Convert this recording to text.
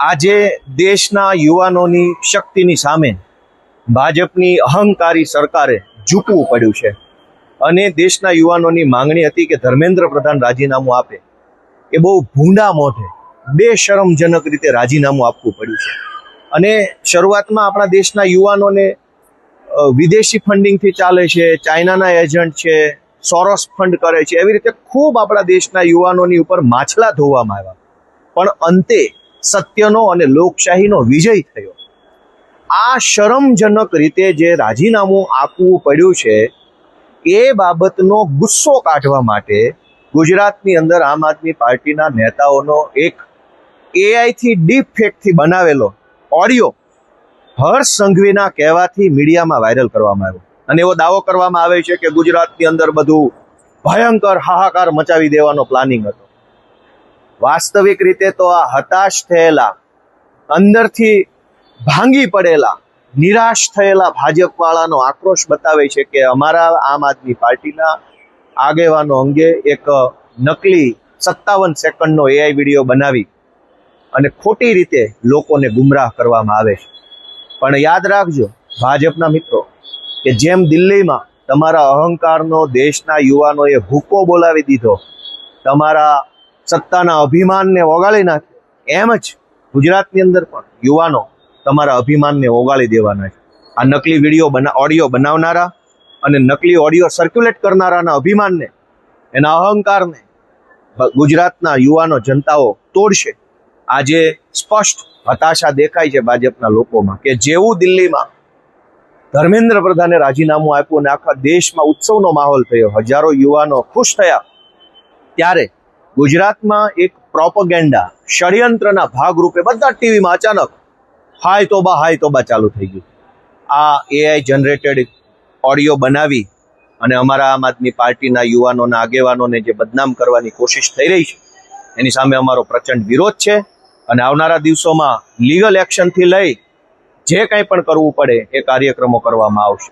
આજે દેશના યુવાનોની શક્તિની સામે ભાજપની અહંકારી સરકારે ઝૂકવું પડ્યું છે અને દેશના યુવાનોની માંગણી હતી કે ધર્મેન્દ્ર પ્રધાન રાજીનામું આપે. એ બહુ ભૂંડા મોઢે બેશરમજનક રીતે રાજીનામું આપવું પડ્યું છે. અને શરૂઆતમાં આપણા દેશના યુવાનોને વિદેશી ફંડિંગથી ચાલે છે, ચાઇનાના એજન્ટ છે, સોરોસ ફંડ કરે છે, એવી રીતે ખૂબ આપણા દેશના યુવાનોની ઉપર માછલા ધોવામાં આવ્યા. પણ અંતે સત્યનો અને લોકશાહીનો વિજય થયો. આ શરમજનક રીતે જે રાજીનામું આપવું પડ્યું છે એ બાબતનો ગુસ્સો કાઢવા માટે ગુજરાતની અંદર આમ આદમી પાર્ટીના નેતાઓનો એક એઆઈથી ડીપ ફેકથી બનાવેલો ઓડિયો હર્ષ સંઘવીના કહેવાથી મીડિયામાં વાયરલ કરવામાં આવ્યો અને એવો દાવો કરવામાં આવે છે કે ગુજરાતની અંદર બધું ભયંકર હાહાકાર મચાવી દેવાનો પ્લાનિંગ હતો. વાસ્તવિક રીતે તો આ હતાશ થયેલા, અંદરથી ભાંગી પડેલા, નિરાશ થયેલા ભાજપવાળાનો આક્રોશ બતાવે છે કે અમારા આમ આદમી પાર્ટીના આગેવાનો અંગે એક નકલી 57 સેકન્ડનો એઆઈ વિડીયો બનાવી અને ખોટી રીતે લોકોને ગુમરાહ કરવામાં આવે છે. પણ યાદ રાખજો ભાજપના મિત્રો કે જેમ દિલ્હીમાં તમારા અહંકારનો દેશના યુવાનોએ ભૂકો બોલાવી દીધો, તમારા સત્તાના અભિમાનને ઓગાળી નાખ્યો, એમ જ ગુજરાતની અંદર પણ યુવાનો તમારા અભિમાનને ઓગાળી દેવાના છે. આ નકલી ઓડિયો બનાવનારા અને નકલી ઓડિયો સર્ક્યુલેટ કરનારાના અભિમાનને, એના અહંકારને ગુજરાતના યુવાનો જનતાઓ તોડશે. આજે સ્પષ્ટ હતાશા દેખાય છે ભાજપના લોકોમાં કે જેવું દિલ્હીમાં ધર્મેન્દ્ર પ્રધાને રાજીનામું આપ્યું અને આખા દેશમાં ઉત્સવનો માહોલ થયો, હજારો યુવાનો ખુશ થયા, ત્યારે ગુજરાતમાં એક પ્રોપેગેન્ડા ષડયંત્રના ભાગરૂપે બધા ટીવીમાં અચાનક હાય તોબા ચાલુ થઈ ગયું. આ એઆઈ જનરેટેડ ઓડિયો બનાવી અને અમારા આમ આદમી પાર્ટીના યુવાનોના આગેવાનોને જે બદનામ કરવાની કોશિશ થઈ રહી છે એની સામે અમારો પ્રચંડ વિરોધ છે અને આવનારા દિવસોમાં લીગલ એક્શનથી લઈ જે કંઈ પણ કરવું પડે એ કાર્યક્રમો કરવામાં આવશે.